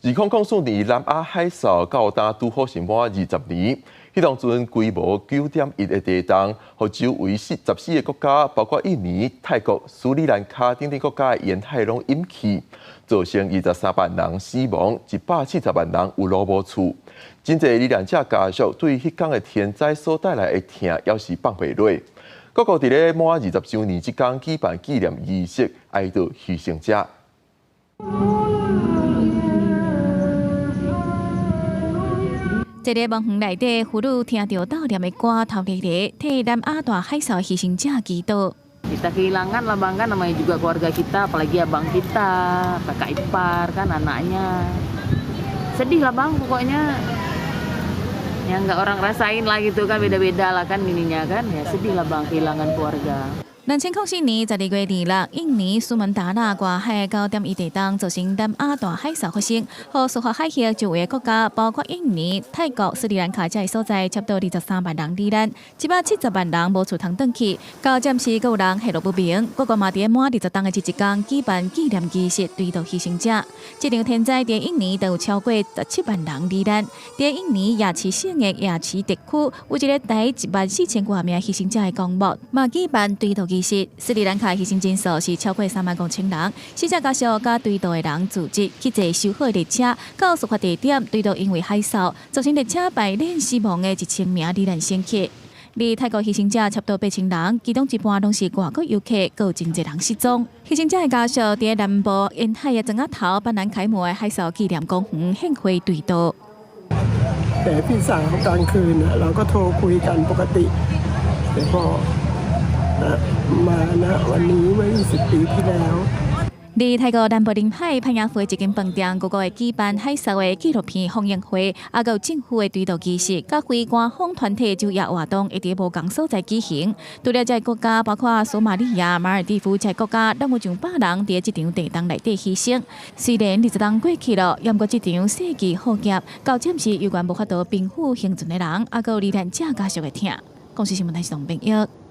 2004年南亚海啸到今拄好是满20年，迄当阵规模9.1的地震，互周围14个国家，包括印尼、泰国、斯里兰卡等国家的沿海拢淹去，造成23万人死亡，170万人有路无厝。真侪罹难者家属对迄天的天灾所带来的痛，也是放袂落。各国伫咧满20周年即天举办纪念仪式，哀悼牺牲者。一个门园内底，妇女听到悼念的歌，头日日替南亚大海啸牺牲者祈祷。Kita kehilangan lah bang kan namanya juga keluarga kita, apalagi abang kita, kakak ipar kan anaknya. Sedih lah bang pokoknya. Yang nggak orang rasain lah gitu kan, beda-beda lah kan ininya kan. Ya sedih lah bang kehilangan keluarga. 2004年12月26日，印尼苏门答腊外海9.1地震造成南亚大海啸发生，和苏发海峡周围国家，包括印尼、泰国、斯里兰卡这所在，差不多23万人罹难，170万人无厝通转去。到暂时，还有人下落不明。各国嘛伫满20天的这一天举办纪念仪式，追悼牺牲者。这场天灾在印尼都有超过17万人罹难。在印尼亚齐省的亚齐地区，有一个台14000多名牺牲者的公墓，嘛举办追悼仪式。斯里兰卡牺牲人数是超过3万5千人，死者家属甲追悼的人组织去坐修好的列车，到事发地点追悼因为海啸造成列车排练死亡的1000名罹难乘客。而泰国牺牲者差不多8千人，其中一半拢是外国游客，还有真侪人失踪。牺牲者的家属伫南部沿海的庄仔头办南开幕的海啸纪念公园献花追悼。แต่พี่สาวกลางคืนเราก็โทรคุยกันปกติแต่พอมาณวันนี้เมื่อ20 ปีที่แล้ว。伫泰国南部临海潘雅会一间饭店，各个会举办海啸的纪录片放映会，还有政府的追悼仪式，甲非官方团体就业活动，会伫无同所在举行。除了这国家，包括索马利亚、马尔地夫这国家，拢有上百人伫这场地震内底牺牲。虽然20天过去了，不过这场世纪浩劫，到暂时有关无法度平复幸存的人，还有罹难者家属的痛。公司新闻台是董炳耀。